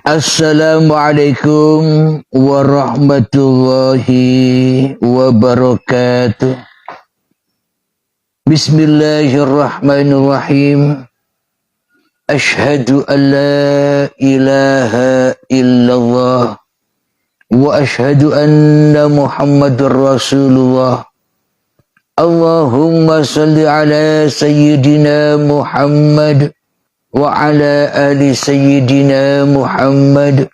Assalamualaikum warahmatullahi wabarakatuh. Bismillahirrahmanirrahim. Ashhadu an la ilaha illallah wa ashhadu anna Muhammadar Rasulullah. Allahumma salli ala sayyidina Muhammad wa ala ali sayyidina Muhammad.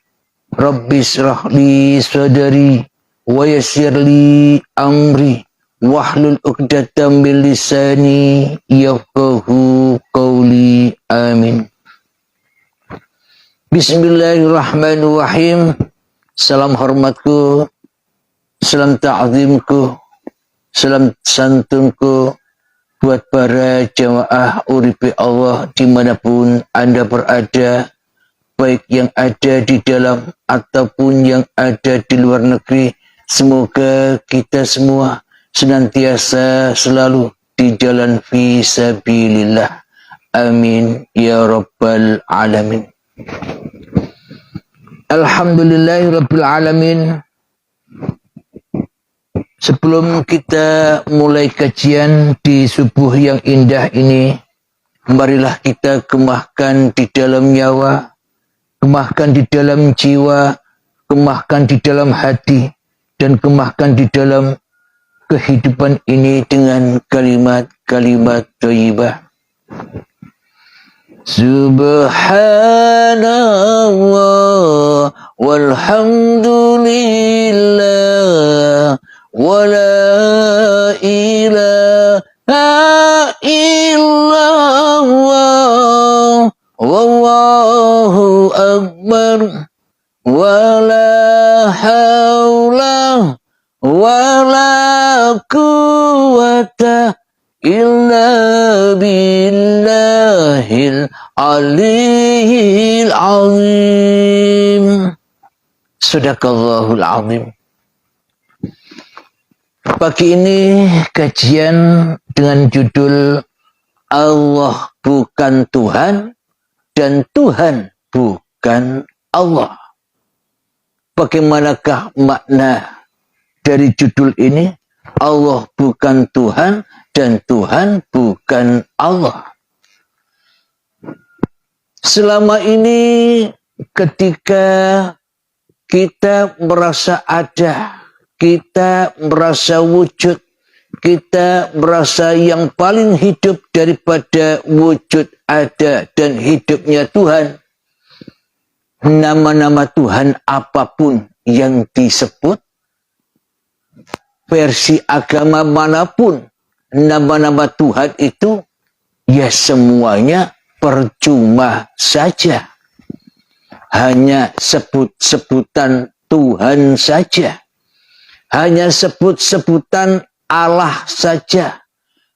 Rabbi israh li sadri wa yassir li amri wahlul 'uqdatam min lisani yafqahu qawli. Amin. Bismillahirrahmanirrahim. Salam hormatku, salam ta'zimku, salam santunku buat para jamaah uripi Allah dimanapun Anda berada, baik yang ada di dalam ataupun yang ada di luar negeri. Semoga kita semua senantiasa selalu di jalan fisabilillah. Amin ya rabbal alamin. Alhamdulillahi rabbil alamin. Sebelum kita mulai kajian di subuh yang indah ini, marilah kita kemahkan di dalam nyawa, kemahkan di dalam jiwa, kemahkan di dalam hati, dan kemahkan di dalam kehidupan ini dengan kalimat-kalimat thayyibah. Subhanallah walhamdulillah wa la ilaha illallah wallahu akbar wa la hawla wa la quwwata illa billahil aliyyil azim. Sadaqallahul azim. Pagi ini kajian dengan judul Allah bukan Tuhan dan Tuhan bukan Allah. Bagaimanakah makna dari judul ini? Allah bukan Tuhan dan Tuhan bukan Allah. Selama ini ketika kita merasa ada, kita merasa wujud, kita merasa yang paling hidup daripada wujud ada dan hidupnya Tuhan. Nama-nama Tuhan apapun yang disebut, versi agama manapun, nama-nama Tuhan itu, ya semuanya percuma saja. Hanya sebut-sebutan Tuhan saja. Hanya sebut-sebutan Allah saja.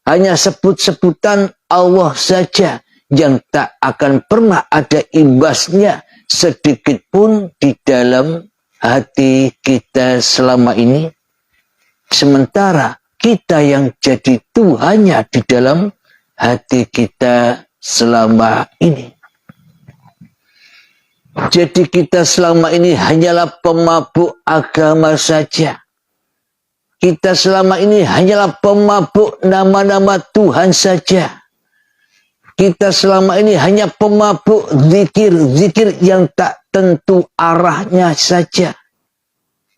Hanya sebut-sebutan Allah saja yang tak akan pernah ada imbasnya sedikit pun di dalam hati kita selama ini. Sementara kita yang jadi Tuhannya di dalam hati kita selama ini. Jadi kita selama ini hanyalah pemabuk agama saja. Kita selama ini hanyalah pemabuk nama-nama Tuhan saja. Kita selama ini hanya pemabuk zikir-zikir yang tak tentu arahnya saja.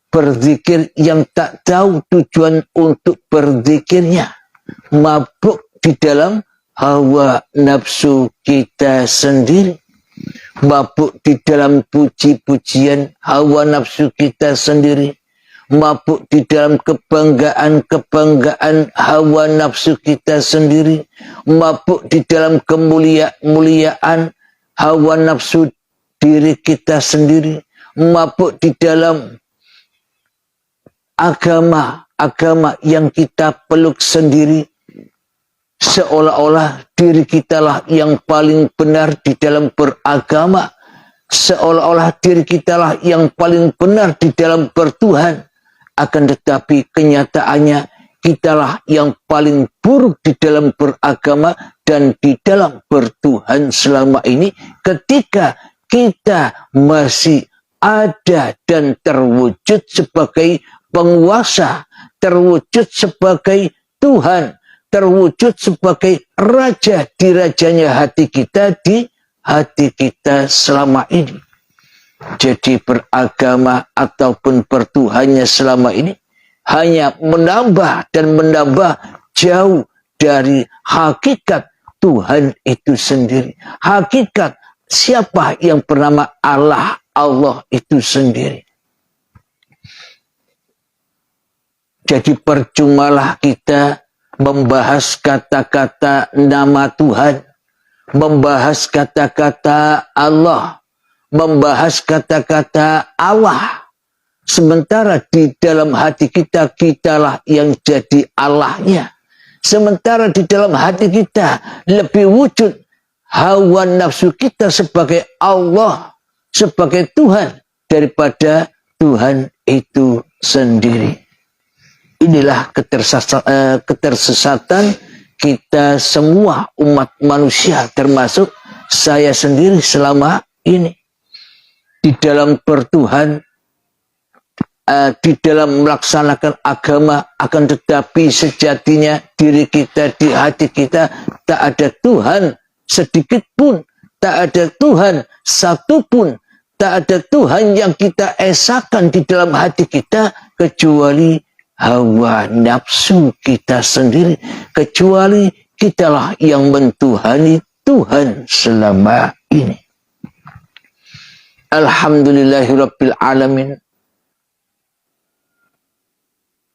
Berzikir yang tak tahu tujuan untuk berzikirnya. Mabuk di dalam hawa nafsu kita sendiri. Mabuk di dalam puji-pujian hawa nafsu kita sendiri. Mabuk di dalam kebanggaan-kebanggaan hawa nafsu kita sendiri. Mabuk di dalam kemuliaan hawa nafsu diri kita sendiri. Mabuk di dalam agama yang kita peluk sendiri. Seolah-olah diri kitalah yang paling benar di dalam beragama. Seolah-olah diri kitalah yang paling benar di dalam bertuhan. Akan tetapi kenyataannya kitalah yang paling buruk di dalam beragama dan di dalam bertuhan selama ini, ketika kita masih ada dan terwujud sebagai penguasa, terwujud sebagai Tuhan, terwujud sebagai Raja di rajanya hati kita, di hati kita selama ini. Jadi beragama ataupun bertuhannya selama ini hanya menambah dan menambah jauh dari hakikat Tuhan itu sendiri. Hakikat siapa yang bernama Allah, Allah itu sendiri. Jadi percumalah kita membahas kata-kata nama Tuhan, membahas kata-kata Allah, membahas kata-kata Allah. Sementara di dalam hati kita, kitalah yang jadi Allahnya. Sementara di dalam hati kita lebih wujud hawa nafsu kita sebagai Allah, sebagai Tuhan, daripada Tuhan itu sendiri. Inilah ketersesatan kita semua umat manusia, termasuk saya sendiri selama ini. Di dalam bertuhan, di dalam melaksanakan agama, akan tetapi sejatinya diri kita, di hati kita tak ada Tuhan sedikit pun, tak ada Tuhan satu pun, tak ada Tuhan yang kita esakan di dalam hati kita kecuali hawa nafsu kita sendiri, kecuali kitalah yang mentuhani Tuhan selama ini. Alhamdulillahirabbil alamin.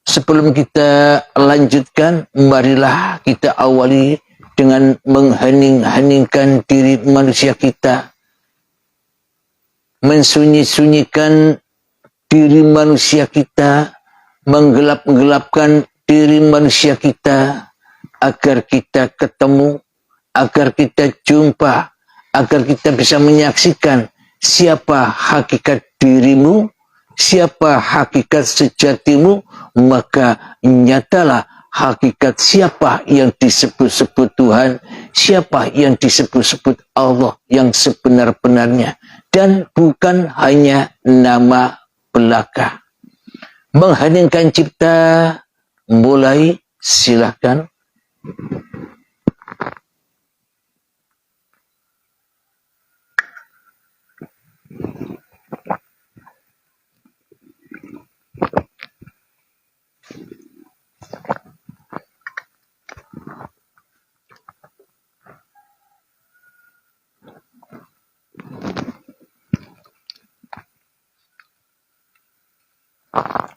Sebelum kita lanjutkan, marilah kita awali dengan menghening-heningkan diri manusia kita, mensunyi-sunyikan diri manusia kita, menggelap-gelapkan diri manusia kita, agar kita ketemu, agar kita jumpa, agar kita bisa menyaksikan siapa hakikat dirimu, siapa hakikat sejatimu, maka nyatalah hakikat siapa yang disebut-sebut Tuhan, siapa yang disebut-sebut Allah yang sebenar-benarnya, dan bukan hanya nama belaka. Mengheningkan cipta, mulai, silahkan.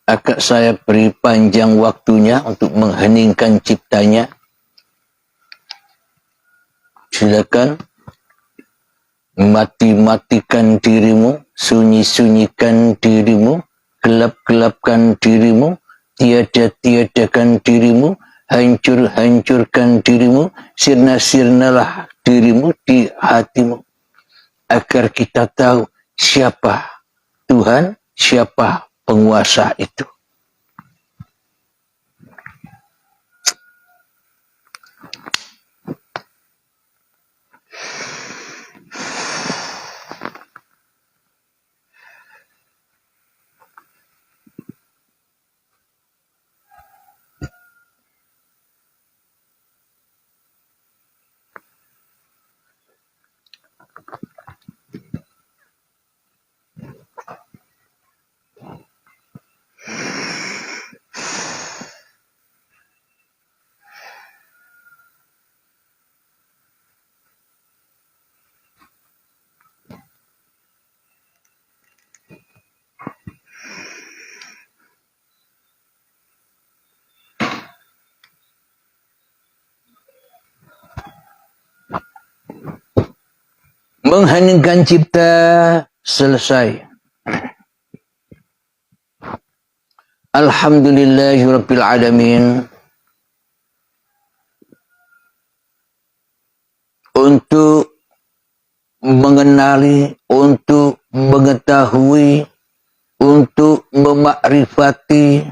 Agak saya beri panjang waktunya untuk mengheningkan ciptanya. Silakan mati-matikan dirimu, sunyi-sunyikan dirimu, gelap-gelapkan dirimu, tiada-tiadakan dirimu, hancur-hancurkan dirimu, sirna-sirnalah dirimu di hatimu, agar kita tahu siapa Tuhan, siapa penguasa itu. Mengheningkan cipta selesai. Alhamdulillahirabbil alamin. Untuk mengenali, untuk mengetahui, untuk memakrifati,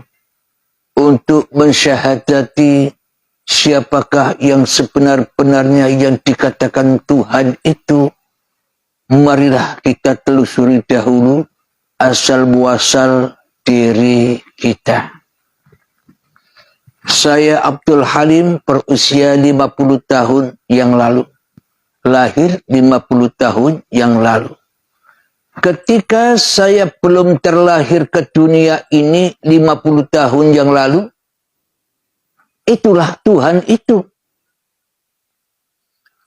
untuk mensyahadati siapakah yang sebenar-benarnya yang dikatakan Tuhan itu. marilah kita telusuri dahulu asal muasal diri kita. Saya Abdul Halim berusia 50 tahun yang lalu. Lahir 50 tahun yang lalu. Ketika saya belum terlahir ke dunia ini 50 tahun yang lalu, itulah Tuhan itu.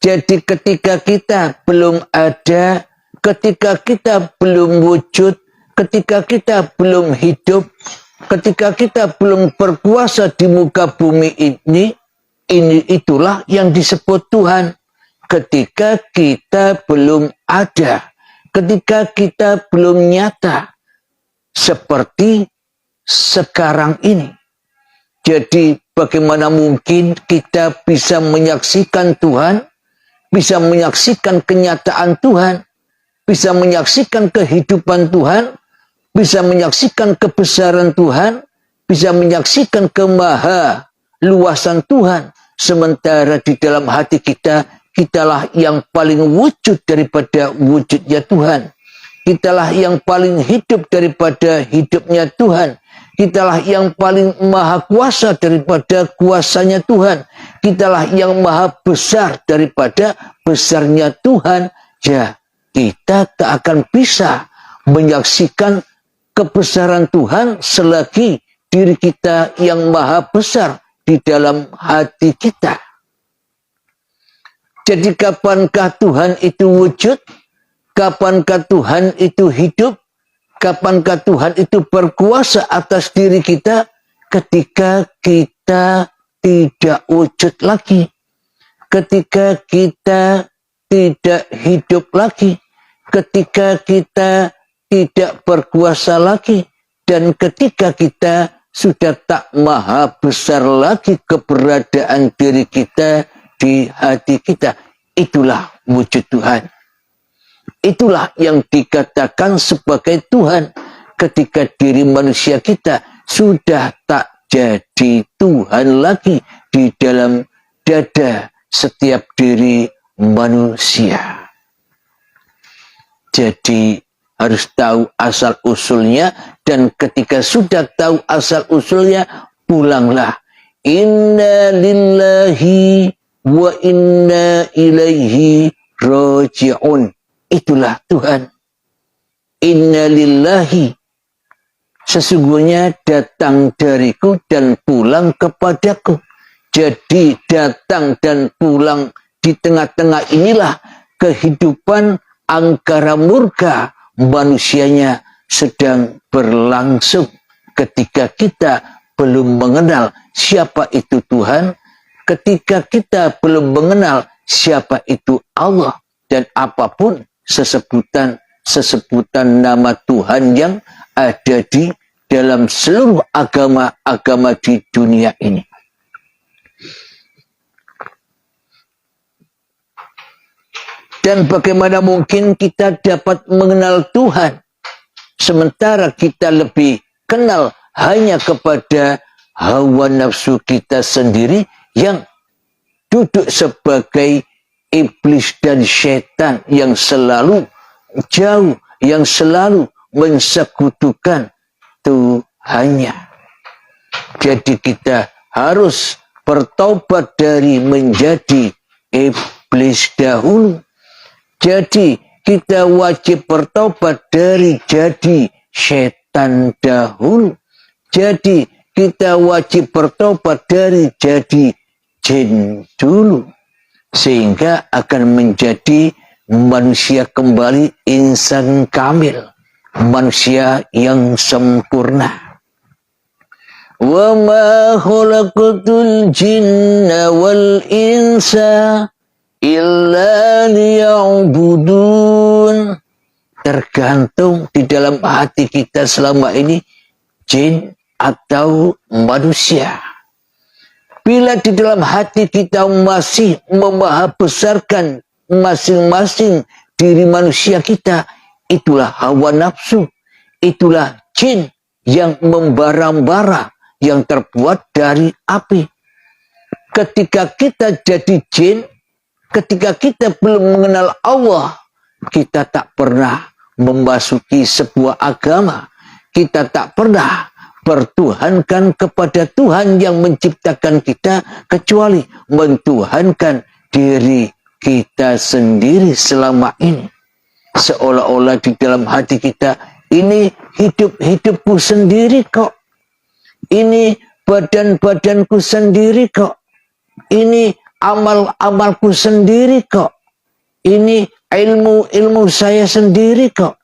Jadi ketika kita belum ada, ketika kita belum wujud, ketika kita belum hidup, ketika kita belum berkuasa di muka bumi ini itulah yang disebut Tuhan. Ketika kita belum ada, ketika kita belum nyata seperti sekarang ini. Jadi bagaimana mungkin kita bisa menyaksikan Tuhan, bisa menyaksikan kenyataan Tuhan, bisa menyaksikan kehidupan Tuhan, bisa menyaksikan kebesaran Tuhan, bisa menyaksikan kemaha luasan Tuhan, sementara di dalam hati kita, kitalah yang paling wujud daripada wujudnya Tuhan. Kitalah yang paling hidup daripada hidupnya Tuhan. Kitalah yang paling maha kuasa daripada kuasanya Tuhan. Kitalah yang maha besar daripada besarnya Tuhan. Ya, kita tak akan bisa menyaksikan kebesaran Tuhan selagi diri kita yang maha besar di dalam hati kita. Jadi kapankah Tuhan itu wujud? Kapankah Tuhan itu hidup? Kapankah Tuhan itu berkuasa atas diri kita? Ketika kita tidak wujud lagi. Ketika kita tidak hidup lagi. Ketika kita tidak berkuasa lagi. Dan ketika kita sudah tak maha besar lagi keberadaan diri kita di hati kita. Itulah wujud Tuhan. Itulah yang dikatakan sebagai Tuhan ketika diri manusia kita sudah tak jadi Tuhan lagi di dalam dada setiap diri manusia. Jadi harus tahu asal usulnya, dan ketika sudah tahu asal usulnya, pulanglah. Inna lillahi wa inna ilaihi raji'un. Itulah Tuhan. Inna lillahi, sesungguhnya datang dariku dan pulang kepadaku. Jadi datang dan pulang di tengah-tengah inilah kehidupan angkara murka manusianya sedang berlangsung. Ketika kita belum mengenal siapa itu Tuhan, ketika kita belum mengenal siapa itu Allah, dan apapun sesebutan nama Tuhan yang ada di dalam seluruh agama-agama di dunia ini. Dan bagaimana mungkin kita dapat mengenal Tuhan sementara kita lebih kenal hanya kepada hawa nafsu kita sendiri yang duduk sebagai iblis dan setan yang selalu jauh, yang selalu mensekutukan Tuhannya. Jadi kita harus bertobat dari menjadi iblis dahulu. Jadi kita wajib bertobat dari jadi setan dahulu. Jadi kita wajib bertobat dari jadi jin dulu. Sehingga akan menjadi manusia kembali, insan kamil, manusia yang sempurna. Wa ma khalaqatul jinna wal insa illa liya'budun. Tergantung di dalam hati kita selama ini, jin atau manusia. Bila di dalam hati kita masih memahabesarkan masing-masing diri manusia kita, itulah hawa nafsu, itulah jin yang membara-bara, yang terbuat dari api. Ketika kita jadi jin, ketika kita belum mengenal Allah, kita tak pernah memasuki sebuah agama, kita tak pernah bertuhankan kepada Tuhan yang menciptakan kita, kecuali mentuhankan diri kita sendiri selama ini. Seolah-olah di dalam hati kita, ini hidupku sendiri kok, ini badanku sendiri kok, ini amalku sendiri kok, ini ilmu saya sendiri kok.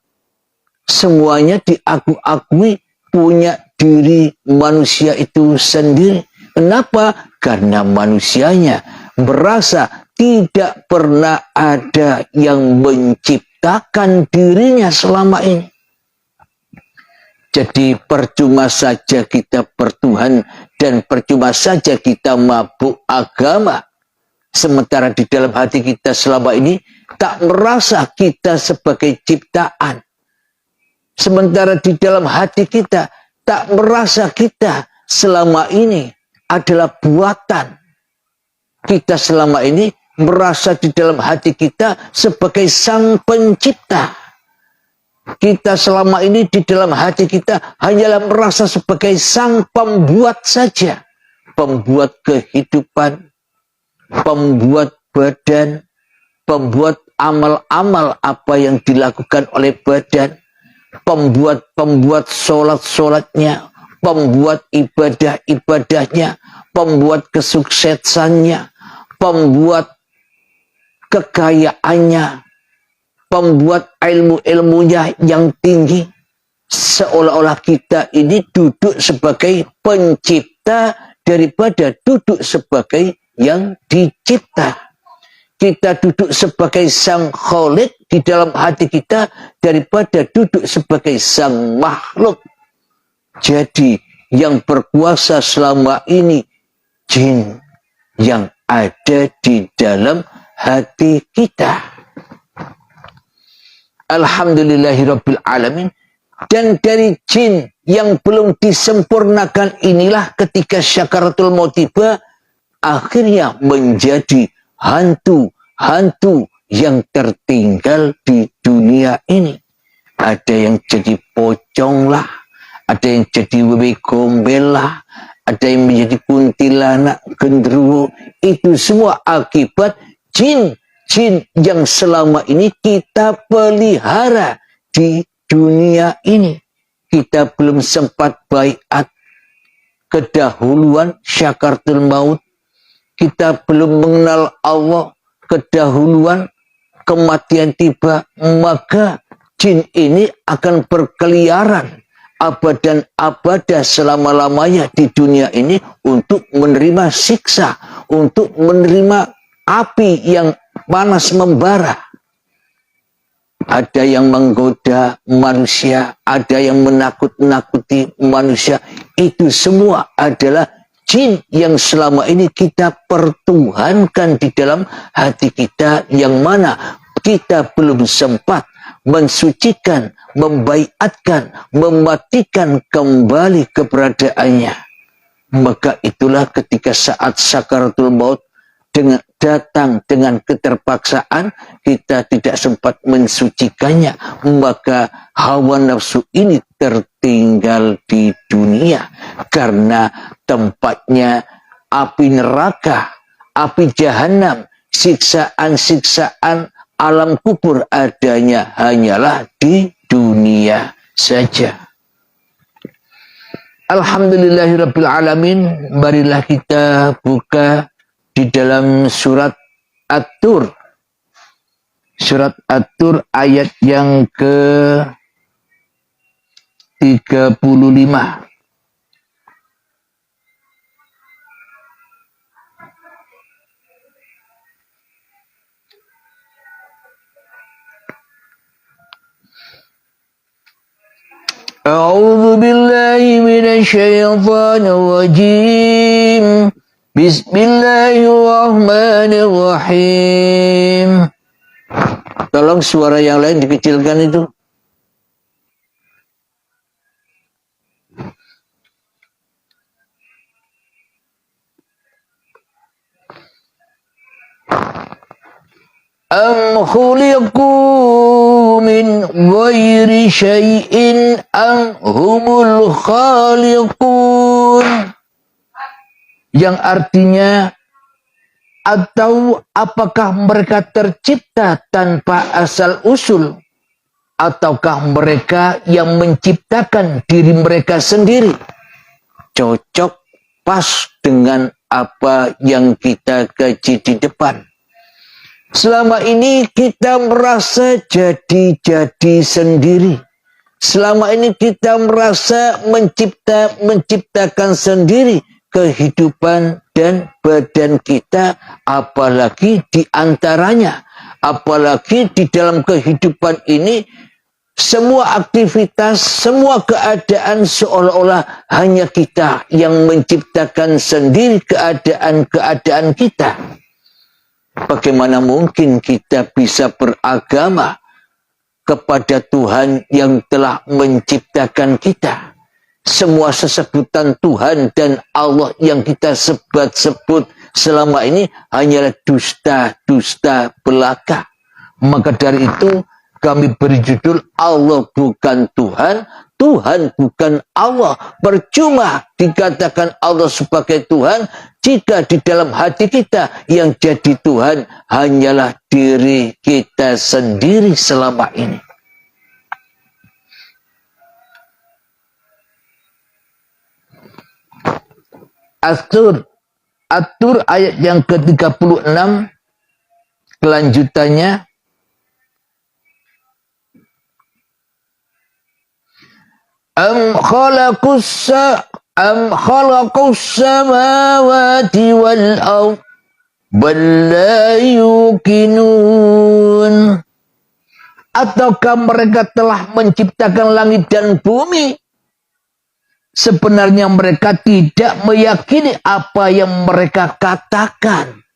Semuanya diakui punya diri manusia itu sendiri. Kenapa? Karena manusianya merasa tidak pernah ada yang menciptakan dirinya selama ini. Jadi percuma saja kita bertuhan dan percuma saja kita mabuk agama. Sementara di dalam hati kita selama ini tak merasa kita sebagai ciptaan. Sementara di dalam hati kita tak merasa kita selama ini adalah buatan. Kita selama ini merasa di dalam hati kita sebagai sang pencipta. Kita selama ini di dalam hati kita hanyalah merasa sebagai sang pembuat saja. Pembuat kehidupan, pembuat badan, pembuat amal-amal apa yang dilakukan oleh badan, pembuat solat-solatnya, pembuat ibadah-ibadahnya, pembuat kesuksesannya, pembuat kekayaannya, pembuat ilmu-ilmunya yang tinggi. Seolah-olah kita ini duduk sebagai pencipta daripada duduk sebagai yang dicipta. Kita duduk sebagai sang Khalik di dalam hati kita daripada duduk sebagai sang makhluk. Jadi yang berkuasa selama ini jin yang ada di dalam hati kita. Alhamdulillahirabbil alamin. Dan dari jin yang belum disempurnakan inilah ketika syakaratul maut tiba, akhirnya menjadi hantu-hantu yang tertinggal di dunia ini. Ada yang jadi pocong lah, ada yang jadi wewe gombel lah, ada yang menjadi kuntilanak, genderuwo. Itu semua akibat jin yang selama ini kita pelihara di dunia ini. Kita belum sempat baiat kedahuluan syakaratul maut. Kita belum mengenal Allah kedahuluan kematian tiba, maka jin ini akan berkeliaran abadan abadah selama-lamanya di dunia ini untuk menerima siksa, untuk menerima api yang panas membara. Ada yang menggoda manusia, ada yang menakut-nakuti manusia. Itu semua adalah jin yang selama ini kita pertuhankan di dalam hati kita, yang mana kita belum sempat mensucikan, membaiatkan, mematikan kembali keberadaannya. Maka itulah ketika saat sakaratul maut datang dengan keterpaksaan, kita tidak sempat mensucikannya, maka hawa nafsu ini tertinggal di dunia. Karena tempatnya api neraka, api jahanam, siksaan-siksaan alam kubur adanya hanyalah di dunia saja. Alhamdulillahirabbil alamin. Marilah kita buka di dalam surat At-Tur. Surat At-Tur ayat yang ke-35. A'udzu billahi minasy syaithanir rajim. Bismillahirrahmanirrahim. Tolong suara yang lain dikecilkan itu. am khuliqu min ghairi syai'in am humul khaliqun, yang artinya atau apakah mereka tercipta tanpa asal usul, ataukah mereka yang menciptakan diri mereka sendiri. Cocok pas dengan apa yang kita kaji di depan. Selama ini kita merasa jadi sendiri. Selama ini kita merasa menciptakan sendiri kehidupan dan badan kita, apalagi di antaranya. Apalagi di dalam kehidupan ini, semua aktivitas, semua keadaan seolah-olah hanya kita yang menciptakan sendiri keadaan-keadaan kita. Bagaimana mungkin kita bisa beragama kepada Tuhan yang telah menciptakan kita? Semua sesebutan Tuhan dan Allah yang kita sebut-sebut selama ini hanyalah dusta-dusta belaka. Maka dari itu kami beri judul Allah bukan Tuhan, Tuhan bukan Allah. Percuma dikatakan Allah sebagai Tuhan jika di dalam hati kita yang jadi Tuhan hanyalah diri kita sendiri selama ini. Atur ayat yang ke-36 kelanjutannya. Am khalaqus samawati wal ard bal la yuqinun, ataukah mereka telah menciptakan langit dan bumi? Sebenarnya mereka tidak meyakini apa yang mereka katakan.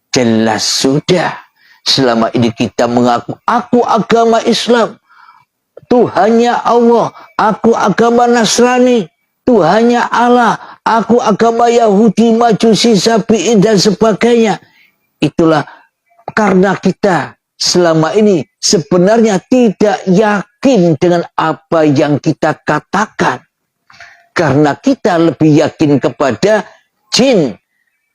Jelas sudah, selama ini kita mengaku, aku agama Islam, Tuhannya Allah, aku agama Nasrani, Tuhannya Allah, aku agama Yahudi, Majusi, Sabi'i, dan sebagainya. Itulah karena kita selama ini sebenarnya tidak yakin dengan apa yang kita katakan. Karena kita lebih yakin kepada jin,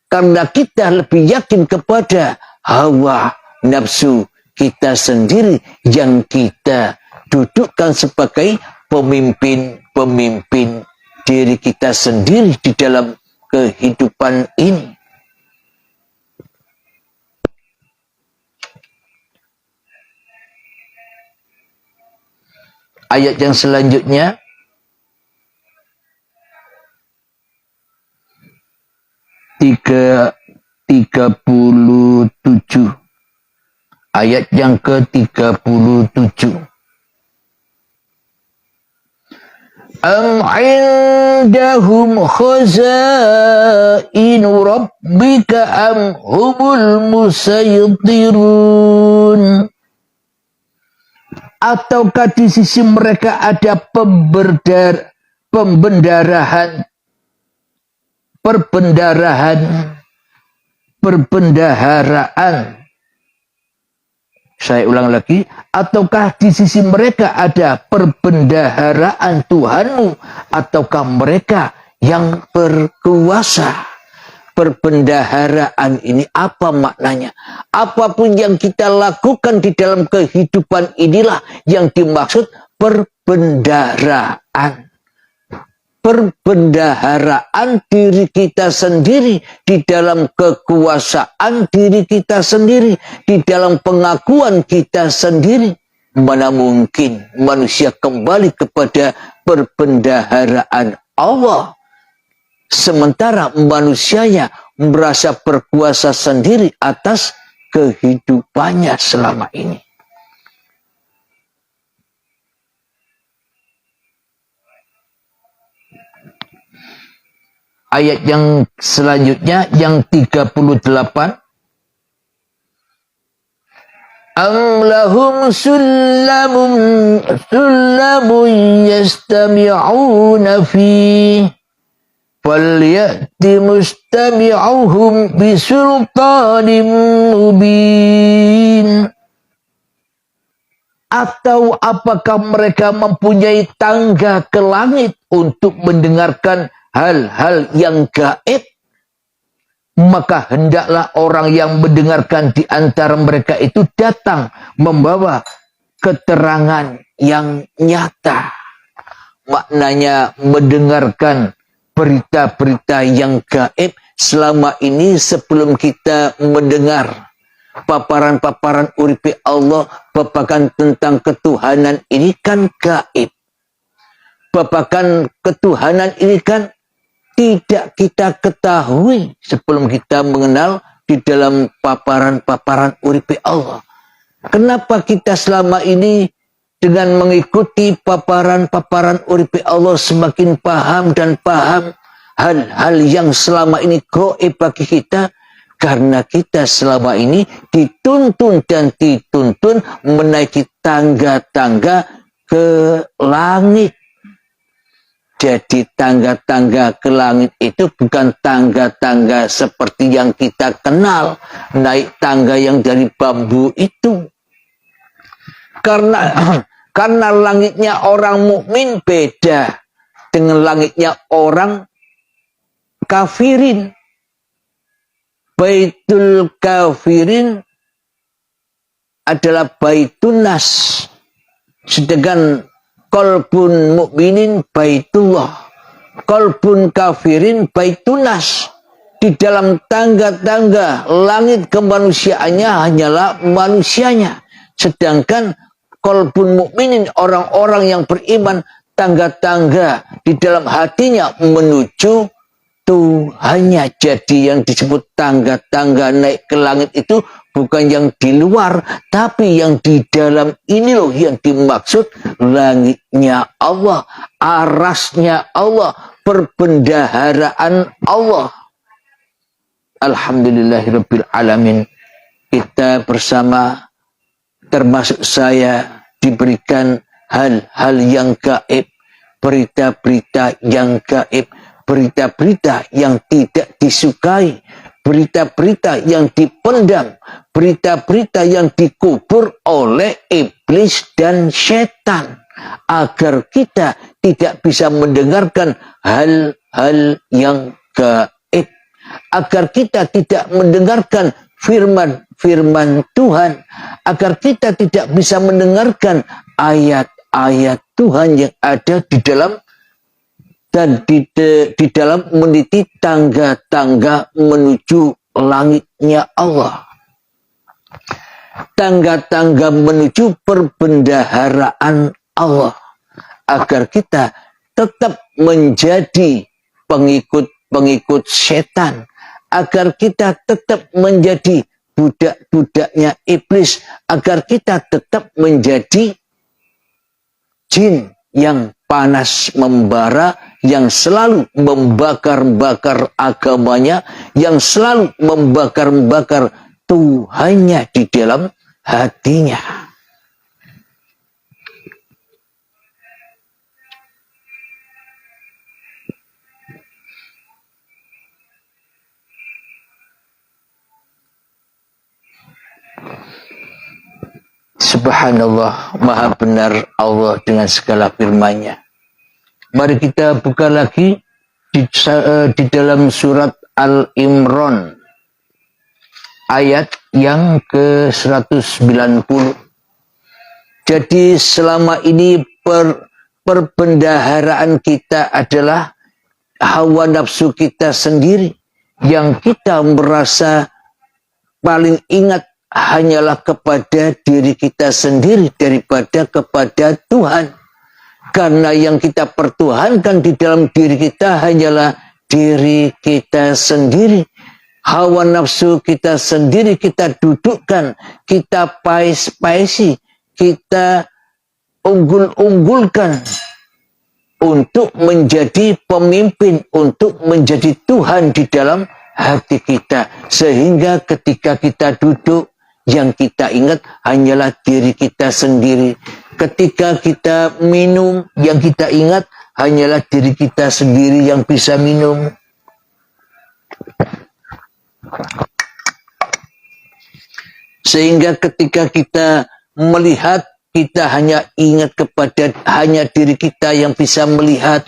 karena kita lebih yakin kepada hawa nafsu kita sendiri yang kita dudukkan sebagai pemimpin diri kita sendiri di dalam kehidupan ini. Ayat yang selanjutnya, ke-37. Ayat yang ke-37. Am indahum khazainu rabbika am humul musaytirun, ataukah di sisi mereka ada perbendaharaan. Saya ulang lagi, ataukah di sisi mereka ada perbendaharaan Tuhanmu, ataukah mereka yang berkuasa? Perbendaharaan ini apa maknanya? Apapun yang kita lakukan di dalam kehidupan inilah yang dimaksud perbendaharaan. Perbendaharaan diri kita sendiri di dalam kekuasaan diri kita sendiri, di dalam pengakuan kita sendiri. Mana mungkin manusia kembali kepada perbendaharaan Allah, sementara manusianya merasa berkuasa sendiri atas kehidupannya selama ini. Ayat yang selanjutnya yang 38. Am lahum sullamun yastami'una fi, falyati mustami'uhum bisultanin mubin. Atau apakah mereka mempunyai tangga ke langit untuk mendengarkan hal-hal yang gaib? Maka hendaklah orang yang mendengarkan di antara mereka itu datang membawa keterangan yang nyata. Maknanya mendengarkan berita-berita yang gaib. Selama ini sebelum kita mendengar paparan-paparan uripi Allah, babakan tentang ketuhanan ini kan gaib. Babakan ketuhanan ini kan tidak kita ketahui sebelum kita mengenal di dalam paparan-paparan uripi Allah. Kenapa kita selama ini dengan mengikuti paparan-paparan uripi Allah semakin paham dan paham hal-hal yang selama ini gaib bagi kita? Karena kita selama ini dituntun dan dituntun menaiki tangga-tangga ke langit. Jadi tangga-tangga ke langit itu bukan tangga-tangga seperti yang kita kenal. Naik tangga yang dari bambu itu. Karena langitnya orang mukmin beda dengan langitnya orang kafirin. Baitul kafirin adalah baitun nas. Sedangkan qalbun mukminin baitullah. Qalbun kafirin baitun nas. Di dalam tangga-tangga langit kemanusiaannya hanyalah manusianya. Sedangkan qalbun mukminin, orang-orang yang beriman, tangga-tangga di dalam hatinya menuju Tuhannya. Jadi yang disebut tangga-tangga naik ke langit itu bukan yang di luar, tapi yang di dalam ini loh yang dimaksud. Langitnya Allah, arasnya Allah, perbendaharaan Allah. Alhamdulillahirabbil alamin. Kita bersama, termasuk saya, diberikan hal-hal yang gaib, berita-berita yang gaib, berita-berita yang tidak disukai, berita-berita yang dipendam, berita-berita yang dikubur oleh iblis dan setan, agar kita tidak bisa mendengarkan hal-hal yang gaib, agar kita tidak mendengarkan firman-firman Tuhan, agar kita tidak bisa mendengarkan ayat-ayat Tuhan yang ada di dalam dan di dalam meniti tangga-tangga menuju langitnya Allah. Tangga-tangga menuju perbendaharaan Allah. Agar kita tetap menjadi pengikut-pengikut setan. Agar kita tetap menjadi budak-budaknya iblis. Agar kita tetap menjadi jin yang panas membara, yang selalu membakar-bakar agamanya, yang selalu membakar-bakar Tuhannya di dalam hatinya. Subhanallah, maha benar Allah dengan segala firman-Nya. Mari kita buka lagi di dalam surat Al-Imran ayat yang ke-190. Jadi selama ini perbendaharaan kita adalah hawa nafsu kita sendiri, yang kita merasa paling ingat hanyalah kepada diri kita sendiri daripada kepada Tuhan. Karena yang kita pertuhankan di dalam diri kita hanyalah diri kita sendiri. Hawa nafsu kita sendiri kita dudukkan, kita pais-paisi, kita unggul-unggulkan untuk menjadi pemimpin, untuk menjadi Tuhan di dalam hati kita. Sehingga ketika kita duduk, yang kita ingat hanyalah diri kita sendiri. Ketika kita minum, yang kita ingat hanyalah diri kita sendiri yang bisa minum. Sehingga ketika kita melihat, kita hanya ingat kepada hanya diri kita yang bisa melihat.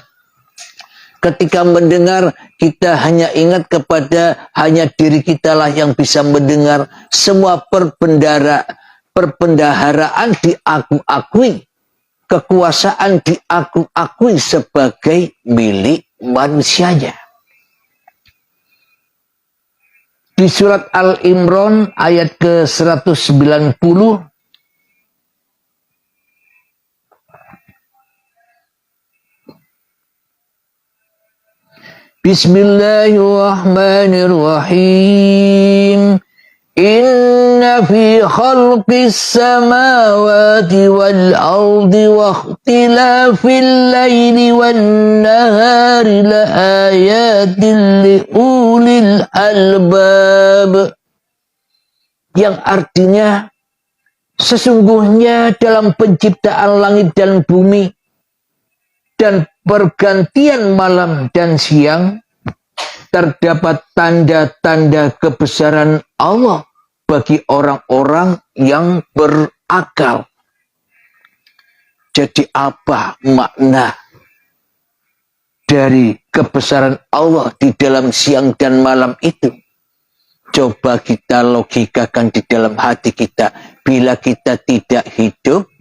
Ketika mendengar, kita hanya ingat kepada hanya diri kita lah yang bisa mendengar. Semua perbendaharaan diaku-akui. Kekuasaan diaku-akui sebagai milik manusianya. Di surat Al-Imran ayat ke-190, Bismillahirrahmanirrahim. Inna fi khalqis samawati wal ardi wa ikhtilafil laili wan nahari la ayatin li ulil albab. Yang artinya, sesungguhnya dalam penciptaan langit dan bumi dan pergantian malam dan siang terdapat tanda-tanda kebesaran Allah bagi orang-orang yang berakal. Jadi apa makna dari kebesaran Allah di dalam siang dan malam itu? Coba kita logikakan di dalam hati kita. Bila kita tidak hidup,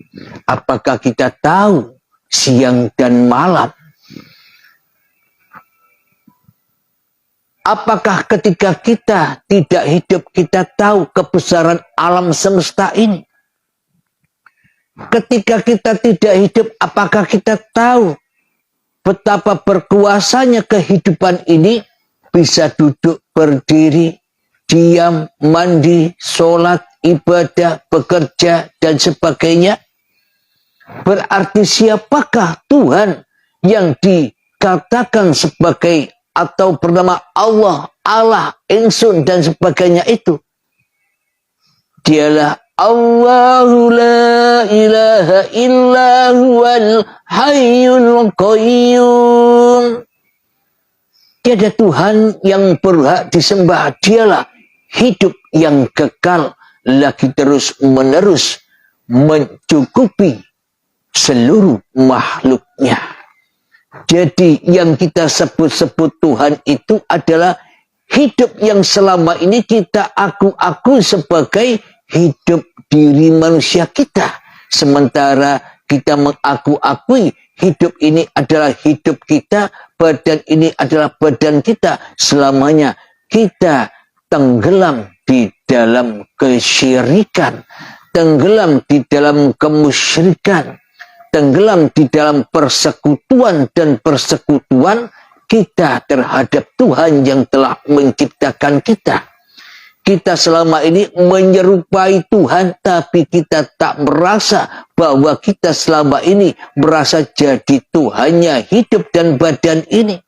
apakah kita tahu siang dan malam? Apakah ketika kita tidak hidup, kita tahu kebesaran alam semesta ini? Ketika kita tidak hidup, apakah kita tahu betapa berkuasanya kehidupan ini? Bisa duduk, berdiri, diam, mandi, sholat, ibadah, bekerja, dan sebagainya. Berarti siapakah Tuhan yang dikatakan sebagai atau bernama Allah, Allah, Ingsun, dan sebagainya itu? Dialah Allahu la ilaha illa huwal hayyul qayyum. Tiada Tuhan yang berhak disembah. Dialah hidup yang kekal, lagi terus menerus mencukupi seluruh makhluknya. Jadi yang kita sebut-sebut Tuhan itu adalah hidup yang selama ini kita aku sebagai hidup diri manusia kita. Sementara kita mengaku-akui hidup ini adalah hidup kita, badan ini adalah badan kita. Selamanya kita tenggelam di dalam kesyirikan, tenggelam di dalam kemusyrikan, tenggelam di dalam persekutuan dan persekutuan kita terhadap Tuhan yang telah menciptakan kita. Kita selama ini menyerupai Tuhan, tapi kita tak merasa bahwa kita selama ini merasa jadi Tuhannya hidup dan badan ini.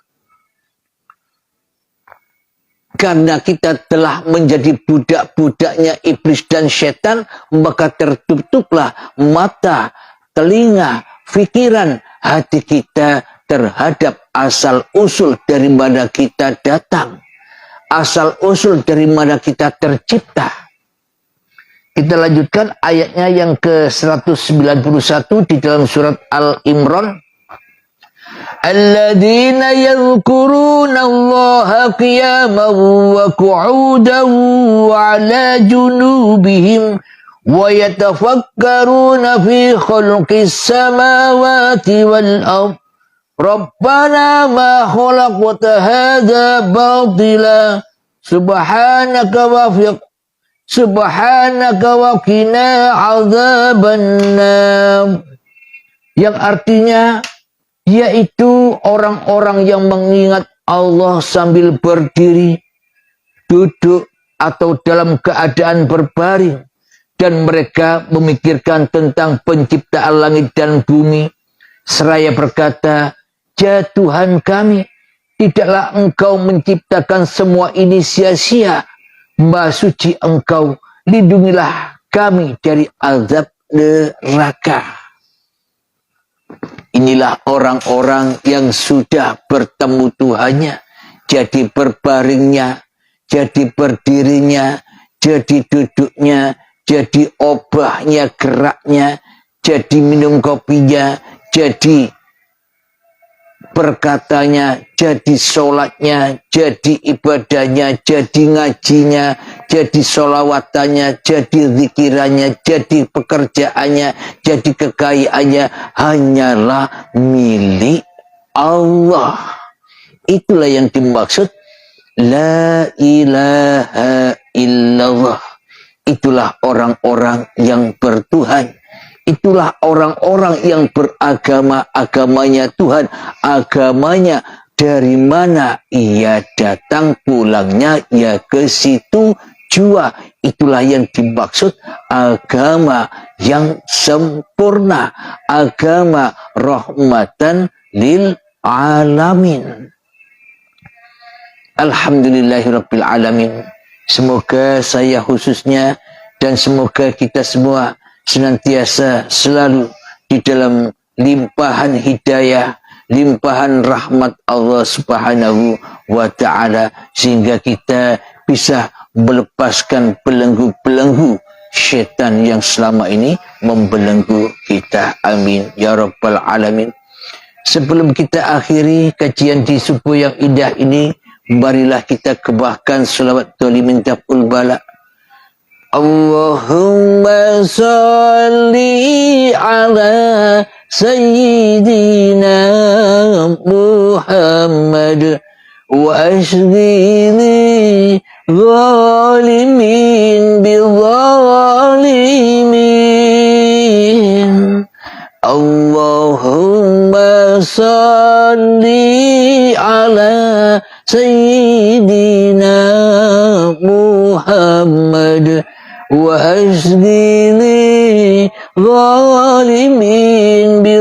Karena kita telah menjadi budak-budaknya iblis dan setan, maka tertutuplah mata, telinga, pikiran, hati kita terhadap asal-usul dari mana kita datang. Asal-usul dari mana kita tercipta. Kita lanjutkan ayatnya yang ke-191 di dalam surat Al-Imran. Alladzina yadhkuruna Allaha qiyaman wa qu'udan wa 'ala junubihim wa yatafakkaruna fi khalqis samawati wal ardh. Rabbana ma khalaqta hadza batila subhanaka wa qina adzabannar. Yang artinya yaitu orang-orang yang mengingat Allah sambil berdiri, duduk, atau dalam keadaan berbaring, dan mereka memikirkan tentang penciptaan langit dan bumi, seraya berkata, "Ya Tuhan kami, tidaklah Engkau menciptakan semua ini sia-sia. Maha suci Engkau, lindungilah kami dari azab neraka." Inilah orang-orang yang sudah bertemu Tuhannya, jadi berbaringnya, jadi berdirinya, jadi duduknya, jadi obahnya, geraknya, jadi minum kopinya, jadi perkatanya, jadi sholatnya, jadi ibadahnya, jadi ngajinya, jadi sholawatannya, jadi zikirannya, jadi pekerjaannya, jadi kekayaannya hanyalah milik Allah. Itulah yang dimaksud la ilaha illallah. Itulah orang-orang yang bertuhan. Itulah orang-orang yang beragama, agamanya Tuhan, agamanya dari mana ia datang, pulangnya ia ke situ jua. Itulah yang dimaksud agama yang sempurna, agama rahmatan lil alamin. Alhamdulillahirabbil alamin. Semoga saya khususnya dan semoga kita semua senantiasa selalu di dalam limpahan hidayah, limpahan rahmat Allah Subhanahu wa taala, sehingga kita bisa melepaskan belenggu-belenggu syaitan yang selama ini membelenggu kita. Amin ya rabbal alamin. Sebelum kita akhiri kajian di subuh yang indah ini, marilah kita kebahkan selawat tolimin taf'ul bala. Allahumma salli ala sayyidina Muhammad wa ashghili zalimin bi zalimin. Allahumma salli ala sayyidina Muhammad wa ashghili zalimin bi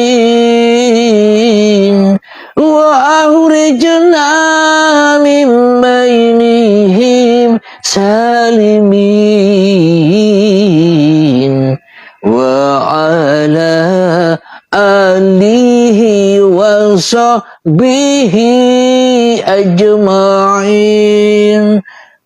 zalimin wa akhrijna min bainihim salimin wa ala alihi wa sahbihi ajma'in.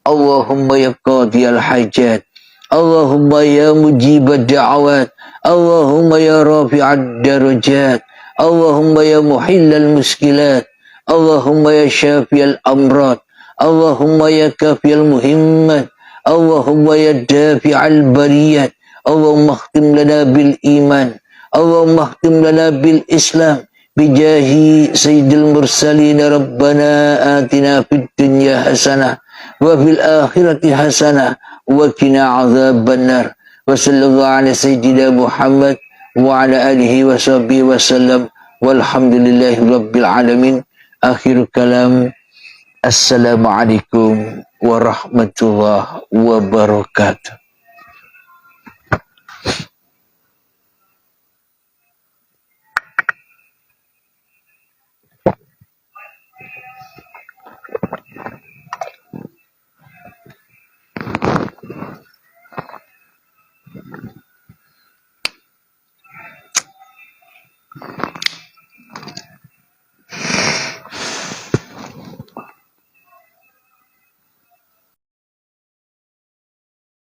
Allahumma ya qadiyal hajat, Allahumma ya mujibad da'awat, Allahumma ya rafi'ad darajat, Allahumma ya muhillal muskilat, Allahumma ya syafiyal amrat, Allahumma ya kafiyal muhimmat, Allahumma ya dafi'al bariyat, Allahumma khtim lana bil iman, Allahumma khtim lana bil islam, bijahi sayyidil mursalin. Rabbana atina fid dunya hasanah wa fil akhirati hasanah wa qina adzabannar. Wa sallallahu ala sayyidina Muhammad wa ala alihi wa sahbihi wa sallam. Walhamdulillahi rabbil alamin. Akhir kalam. Assalamualaikum warahmatullahi wabarakatuh.